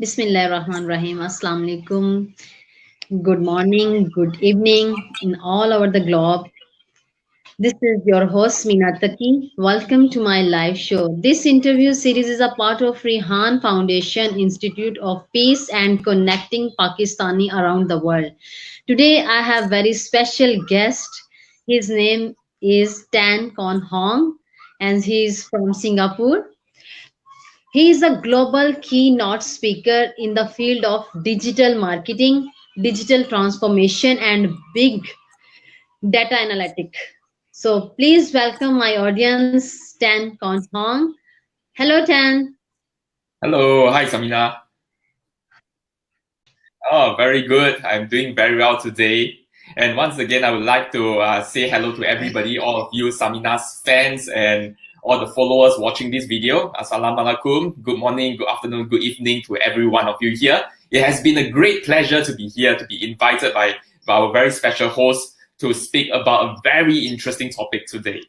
Bismillahirrahmanirrahim. Assalamu alaikum. Good morning, good evening in all over the globe. This is your host Minataki. Welcome to my live show. This interview series is a part of Rehan Foundation Institute of Peace and Connecting Pakistani around the world. Today I have very special guest. His name is Tan Kwan Hong and he is from Singapore. He is a global keynote speaker in the field of digital marketing, digital transformation, and big data analytic. So please welcome my audience, Tan Kwan Hong. Hello, Tan. Hello, hi Samina. Oh, very good. I'm doing very well today. And once again, I would like to say hello to everybody, all of you Samina's fans and all the followers watching this video. Assalamualaikum. Good morning, good afternoon, good evening to every one of you here. It has been a great pleasure to be here, to be invited by our very special host to speak about a very interesting topic today.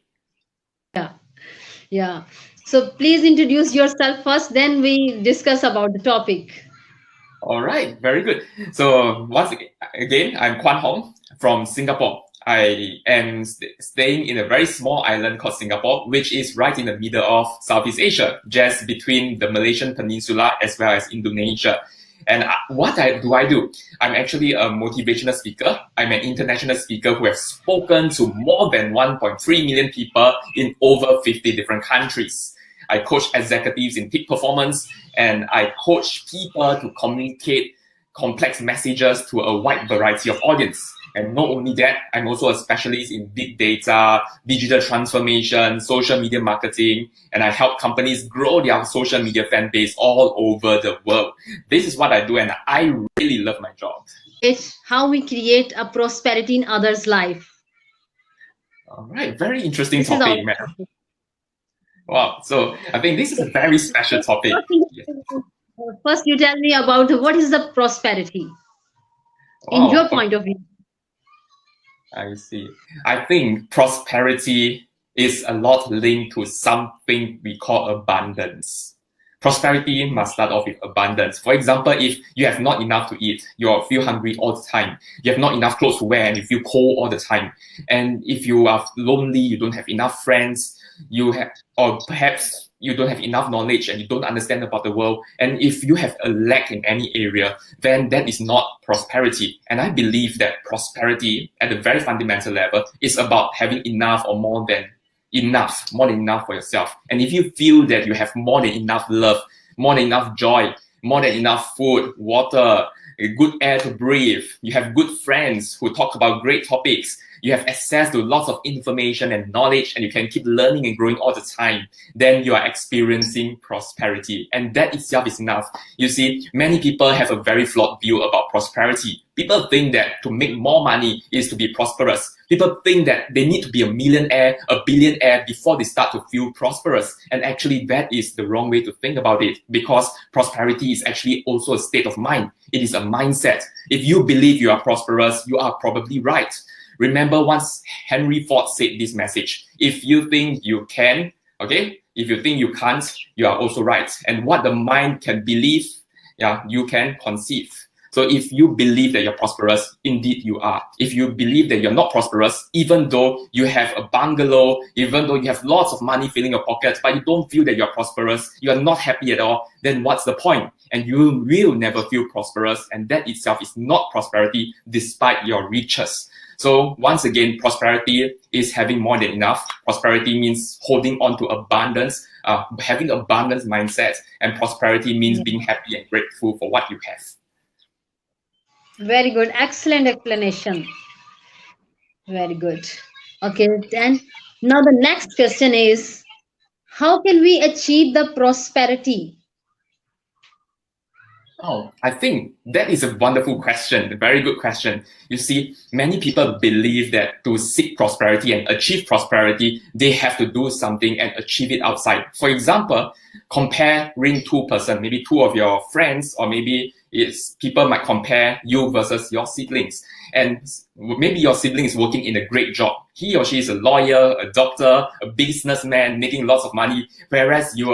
Yeah. So please introduce yourself first, then we discuss about the topic. All right, very good. So once again, I'm Kwan Hong from Singapore. I am staying in a very small island called Singapore, which is right in the middle of Southeast Asia, just between the Malaysian Peninsula as well as Indonesia. And what do I do? I'm actually a motivational speaker. I'm an international speaker who has spoken to more than 1.3 million people in over 50 different countries. I coach executives in peak performance, and I coach people to communicate complex messages to a wide variety of audience. And not only that, I'm also a specialist in big data, digital transformation, social media marketing, and I help companies grow their social media fan base all over the world. This is what I do, and I really love my job. It's how we create a prosperity in others' life. All right, very interesting topic, man. Wow, so I think this is a very special topic. First, you tell me about what is the prosperity in your point of view. I see. I think prosperity is a lot linked to something we call abundance. Prosperity must start off with abundance. For example, if you have not enough to eat, you feel hungry all the time. You have not enough clothes to wear and you feel cold all the time. And if you are lonely, you don't have enough friends, or perhaps you don't have enough knowledge and you don't understand about the world. And if you have a lack in any area, then that is not prosperity. And I believe that prosperity at a very fundamental level is about having enough or more than enough for yourself. And if you feel that you have more than enough love, more than enough joy, more than enough food, water, good air to breathe, you have good friends who talk about great topics, you have access to lots of information and knowledge, and you can keep learning and growing all the time, then you are experiencing prosperity. And that itself is enough. You see, many people have a very flawed view about prosperity. People think that to make more money is to be prosperous. People think that they need to be a millionaire, a billionaire before they start to feel prosperous. And actually, that is the wrong way to think about it, because prosperity is actually also a state of mind. It is a mindset. If you believe you are prosperous, you are probably right. Remember once Henry Ford said this message: if you think you can, okay, if you think you can't, you are also right. And what the mind can believe, you can conceive. So if you believe that you're prosperous, indeed you are. If you believe that you're not prosperous, even though you have a bungalow, even though you have lots of money filling your pockets, but you don't feel that you're prosperous, you are not happy at all, then what's the point? And you will never feel prosperous, and that itself is not prosperity despite your riches. So once again, prosperity is having more than enough. Prosperity means holding on to abundance, having abundance mindset, and prosperity means being happy and grateful for what you have. Very good. Excellent explanation. Very good. Okay, then now the next question is, how can we achieve the prosperity? Oh, I think that is a wonderful question, a very good question. You see, many people believe that to seek prosperity and achieve prosperity, they have to do something and achieve it outside. For example, comparing two persons, maybe two of your friends, or maybe people might compare you versus your siblings. And maybe your sibling is working in a great job. He or she is a lawyer, a doctor, a businessman, making lots of money, whereas you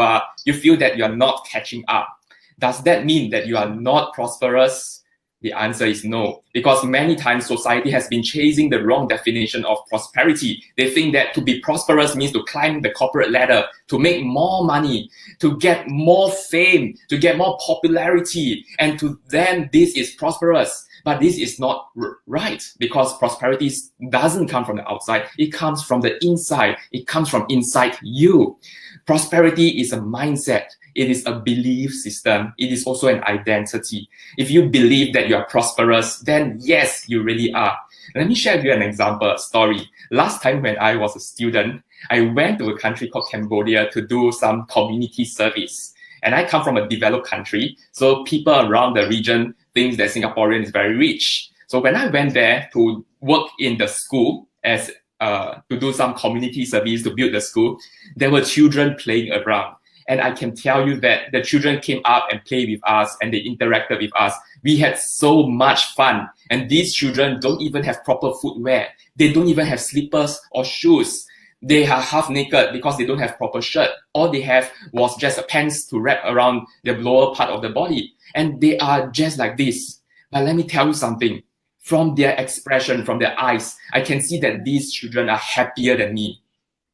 feel that you're not catching up. Does that mean that you are not prosperous? The answer is no, because many times society has been chasing the wrong definition of prosperity. They think that to be prosperous means to climb the corporate ladder, to make more money, to get more fame, to get more popularity, and to them this is prosperous. But this is not right, because prosperity doesn't come from the outside. It comes from the inside. It comes from inside you. Prosperity is a mindset. It is a belief system. It is also an identity. If you believe that you are prosperous, then yes, you really are. Let me share with you an example, a story. Last time when I was a student, I went to a country called Cambodia to do some community service. And I come from a developed country, so people around the region think that Singaporean is very rich. So when I went there to work in the school as to do some community service to build the school, there were children playing around. And I can tell you that the children came up and played with us and they interacted with us. We had so much fun. And these children don't even have proper footwear. They don't even have slippers or shoes. They are half naked because they don't have proper shirt. All they have was just a pants to wrap around the lower part of the body. And they are just like this. But let me tell you something. From their expression, from their eyes, I can see that these children are happier than me.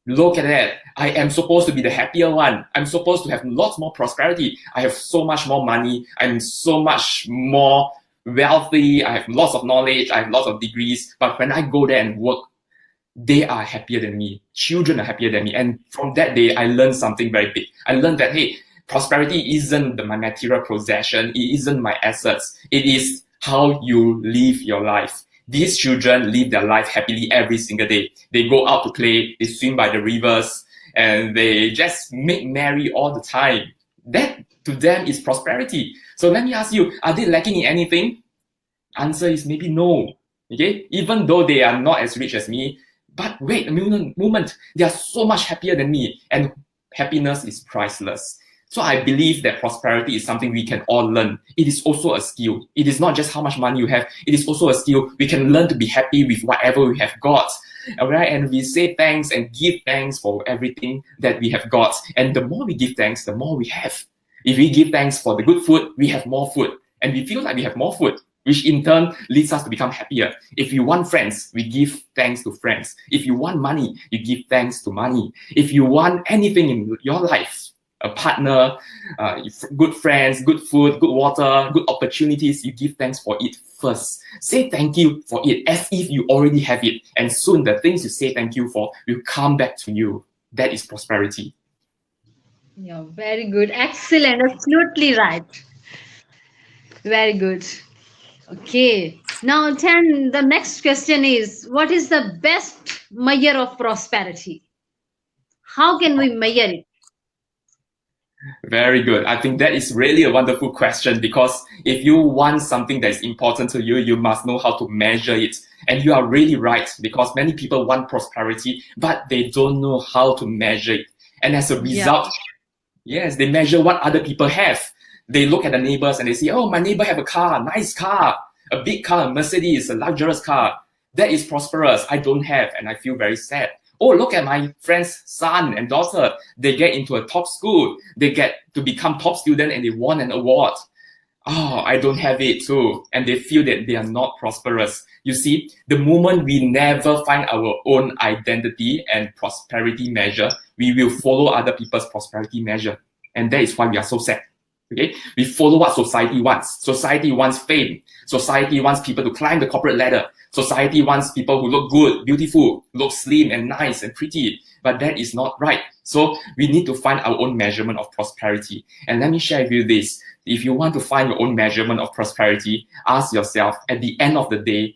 Look at that. I am supposed to be the happier one. I'm supposed to have lots more prosperity. I have so much more money. I'm so much more wealthy. I have lots of knowledge. I have lots of degrees. But when I go there and work, they are happier than me. Children are happier than me. And from that day, I learned something very big. I learned that, hey, prosperity isn't my material possession. It isn't my assets. It is how you live your life. These children live their life happily every single day. They go out to play, they swim by the rivers, and they just make merry all the time. That to them is prosperity. So let me ask you, are they lacking in anything? Answer is maybe no. Okay, even though they are not as rich as me, but wait a moment, they are so much happier than me, and happiness is priceless. So I believe that prosperity is something we can all learn. It is also a skill. It is not just how much money you have. It is also a skill. We can learn to be happy with whatever we have got. All right? And we say thanks and give thanks for everything that we have got. And the more we give thanks, the more we have. If we give thanks for the good food, we have more food. And we feel like we have more food, which in turn leads us to become happier. If you want friends, we give thanks to friends. If you want money, you give thanks to money. If you want anything in your life, a partner, good friends, good food, good water, good opportunities, you give thanks for it first. Say thank you for it as if you already have it. And soon the things you say thank you for will come back to you. That is prosperity. Yeah, very good. Excellent. Absolutely right. Very good. Okay. Now, Tan, the next question is, what is the best measure of prosperity? How can we measure it? Very good. I think that is really a wonderful question, because if you want something that is important to you, you must know how to measure it. And you are really right, because many people want prosperity, but they don't know how to measure it. And as a result, yes, they measure what other people have. They look at the neighbors and they say, oh, my neighbor have a car, nice car, a big car, a Mercedes, a luxurious car. That is prosperous. I don't have, and I feel very sad. Oh, look at my friend's son and daughter. They get into a top school. They get to become top student and they won an award. Oh, I don't have it too. And they feel that they are not prosperous. You see, the moment we never find our own identity and prosperity measure, we will follow other people's prosperity measure. And that is why we are so sad. Okay, we follow what society wants. Society wants fame. Society wants people to climb the corporate ladder. Society wants people who look good, beautiful, look slim and nice and pretty. But that is not right. So we need to find our own measurement of prosperity. And let me share with you this. If you want to find your own measurement of prosperity, ask yourself at the end of the day,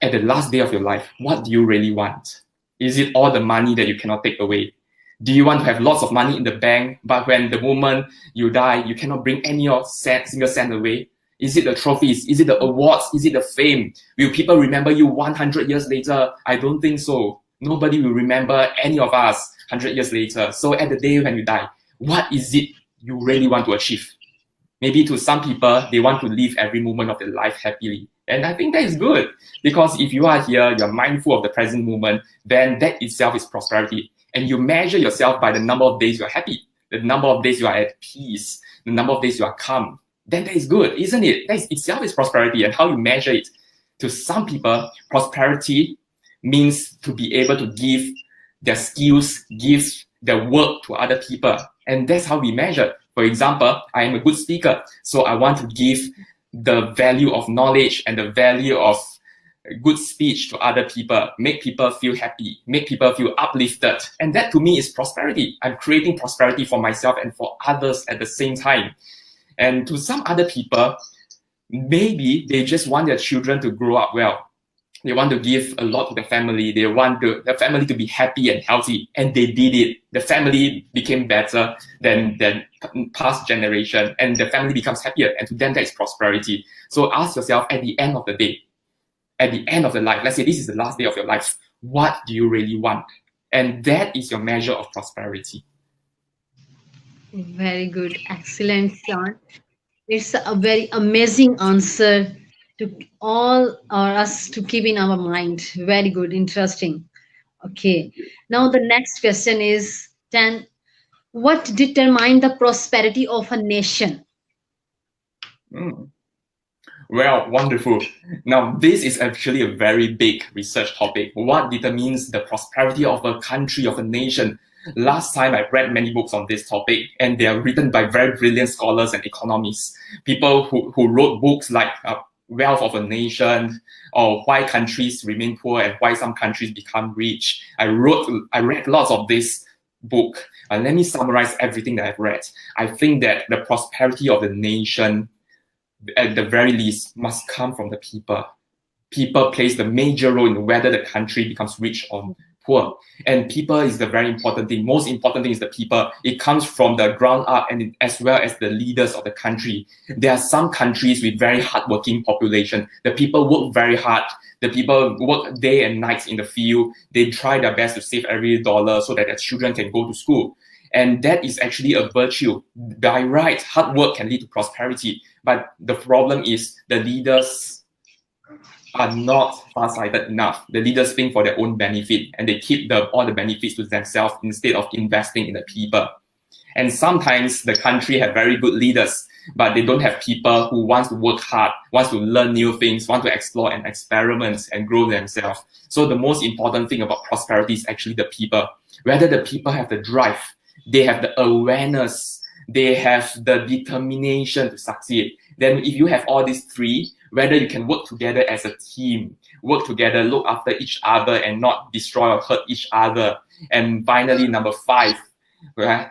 at the last day of your life, what do you really want? Is it all the money that you cannot take away? Do you want to have lots of money in the bank, but when the moment you die, you cannot bring any of single cent away? Is it the trophies? Is it the awards? Is it the fame? Will people remember you 100 years later? I don't think so. Nobody will remember any of us 100 years later. So at the day when you die, what is it you really want to achieve? Maybe to some people, they want to live every moment of their life happily. And I think that is good, because if you are here, you're mindful of the present moment, then that itself is prosperity. And you measure yourself by the number of days you're happy. the number of days you are at peace, the number of days you are calm, then that is good, isn't it? That is itself is prosperity. And how you measure it. To some people, prosperity means to be able to give their skills, give their work to other people. And that's how we measure. For example, I am a good speaker, so I want to give the value of knowledge and the value of good speech to other people, make people feel happy, make people feel uplifted. And that to me is prosperity. I'm creating prosperity for myself and for others at the same time. And to some other people, maybe they just want their children to grow up well. They want to give a lot to the family. They want the family to be happy and healthy. And they did it. The family became better than past generation. And the family becomes happier. And to them, that is prosperity. So ask yourself at the end of the day, at the end of the life, let's say this is the last day of your life, what do you really want? And that is your measure of prosperity. Very good. Excellent, Sean. It's a very amazing answer to all or us to keep in our mind. Very good, interesting. Okay. Now the next question is, Tan, what determine the prosperity of a nation? Well, wonderful. Now, this is actually a very big research topic. What determines the prosperity of a country, of a nation? Last time I read many books on this topic, and they are written by very brilliant scholars and economists, people who wrote books like Wealth of a Nation, or Why Countries Remain Poor and Why Some Countries Become Rich. I read lots of this book. Let me summarize everything that I've read. I think that the prosperity of the nation, at the very least, must come from the people. People plays the major role in whether the country becomes rich or poor. And people is the very important thing. Most important thing is the people. It comes from the ground up, and as well as the leaders of the country. There are some countries with very hardworking population. The people work very hard. The people work day and night in the field. They try their best to save every dollar so that their children can go to school. And that is actually a virtue. By right, hard work can lead to prosperity. But the problem is the leaders are not far-sighted enough. The leaders think for their own benefit, and they keep all the benefits to themselves instead of investing in the people. And sometimes the country have very good leaders, but they don't have people who want to work hard, want to learn new things, want to explore and experiment and grow themselves. So the most important thing about prosperity is actually the people. Whether the people have the drive, they have the awareness, they have the determination to succeed. Then if you have all these three, whether you can work together as a team, work together, look after each other and not destroy or hurt each other. And finally, number 5,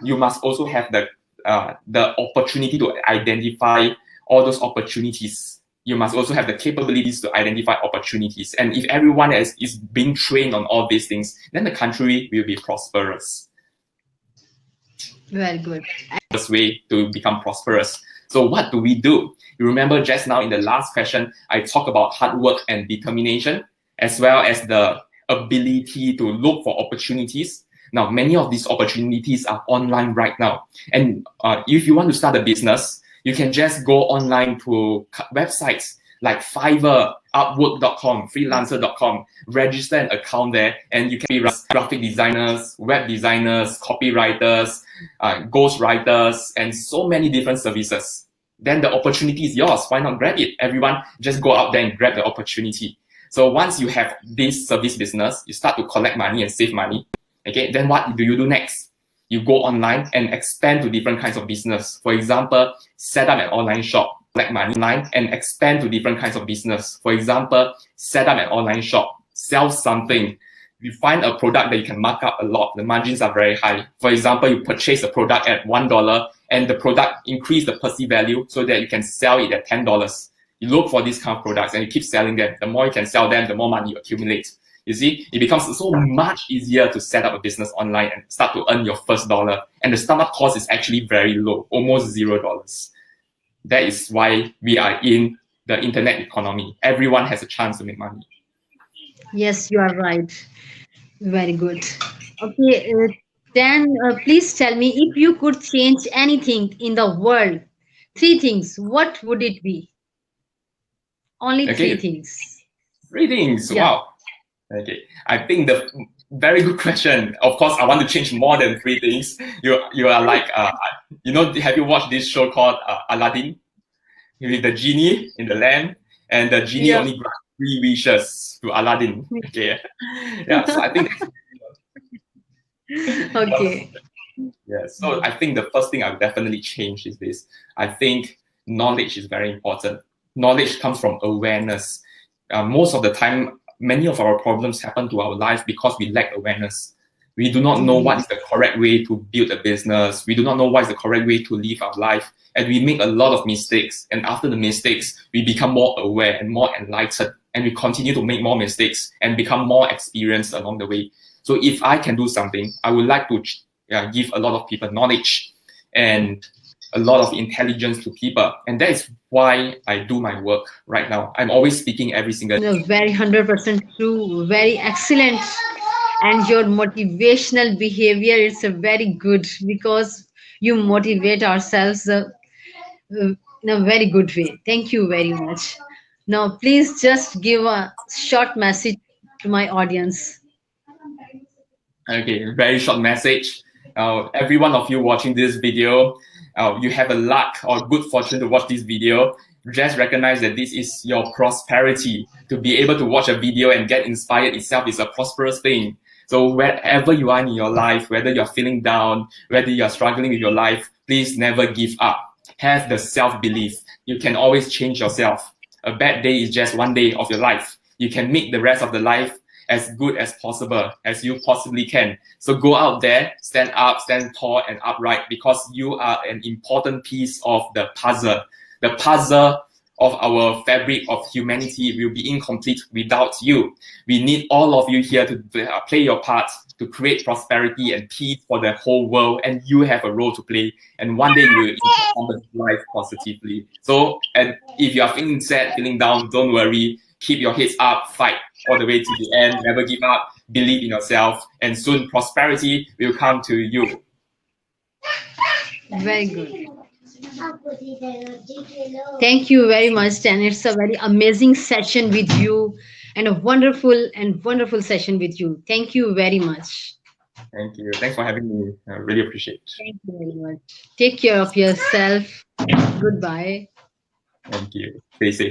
you must also have the opportunity to identify all those opportunities. You must also have the capabilities to identify opportunities. And if everyone is being trained on all these things, then the country will be prosperous. Very good. This way to become prosperous. So what do we do? You remember just now in the last question, I talked about hard work and determination, as well as the ability to look for opportunities. Now, many of these opportunities are online right now. And if you want to start a business, you can just go online to websites like Fiverr, Upwork.com, Freelancer.com, register an account there, and you can be graphic designers, web designers, copywriters, ghostwriters, and so many different services. Then the opportunity is yours. Why not grab it? Everyone just go out there and grab the opportunity. So once you have this service business, you start to collect money and save money. Okay, then what do you do next? You go online and expand to different kinds of business. For example, set up an online shop, collect money online and expand to different kinds of business. For example, set up an online shop, sell something. You find a product that you can mark up a lot. The margins are very high. For example, you purchase a product at $1 and the product increase the perceived value so that you can sell it at $10. You look for these kind of products and you keep selling them. The more you can sell them, the more money you accumulate. You see, it becomes so much easier to set up a business online and start to earn your first dollar. And the startup cost is actually very low, almost $0. That is why we are in the internet economy. Everyone has a chance to make money. Yes, you are right. Very good. Okay, then please tell me, if you could change anything in the world, 3 things, what would it be? Only 3 things. 3 things. Yeah. Wow. Okay. I think the Very good question. Of course, I want to change more than three things. You are like, have you watched this show called Aladdin? With the genie in the lamp, and the genie Yeah. only grants three wishes to Aladdin. Okay, yeah. So I think Okay. yeah. So I think the first thing I'll definitely change is this. I think knowledge is very important. Knowledge comes from awareness. Most of the time, many of our problems happen to our life because we lack awareness. We do not know what is the correct way to build a business. We do not know what is the correct way to live our life. And we make a lot of mistakes. And after the mistakes, we become more aware and more enlightened. And we continue to make more mistakes and become more experienced along the way. So if I can do something, I would like to give a lot of people knowledge and a lot of intelligence to people. And that is why I do my work right now. I'm always speaking every single No, very 100% true. Very excellent. And your motivational behavior is a very good because you motivate ourselves in a very good way. Thank you very much. Now, please just give a short message to my audience. Okay, very short message. Every one of you watching this video, you have a luck or good fortune to watch this video. Just recognize that this is your prosperity. To be able to watch a video and get inspired itself is a prosperous thing. So wherever you are in your life, whether you're feeling down, whether you're struggling with your life, please never give up. Have the self-belief. You can always change yourself. A bad day is just one day of your life. You can make the rest of the life as good as possible as you possibly can. So go out there, stand up, stand tall and upright, because you are an important piece of the puzzle. The puzzle of our fabric of humanity will be incomplete without you. We need all of you here to play your part to create prosperity and peace for the whole world, and you have a role to play. And one day you will impact somebody's life positively. So, and if you are feeling sad, feeling down, don't worry. Keep your heads up, fight all the way to the end, never give up, believe in yourself, and soon prosperity will come to you. Very good. Thank you very much, and it's a very amazing session with you and a wonderful session with you. Thank you very much. Thank you. Thanks for having me. I really appreciate it. Thank you very much. Take care of yourself. Goodbye. Thank you. Stay safe.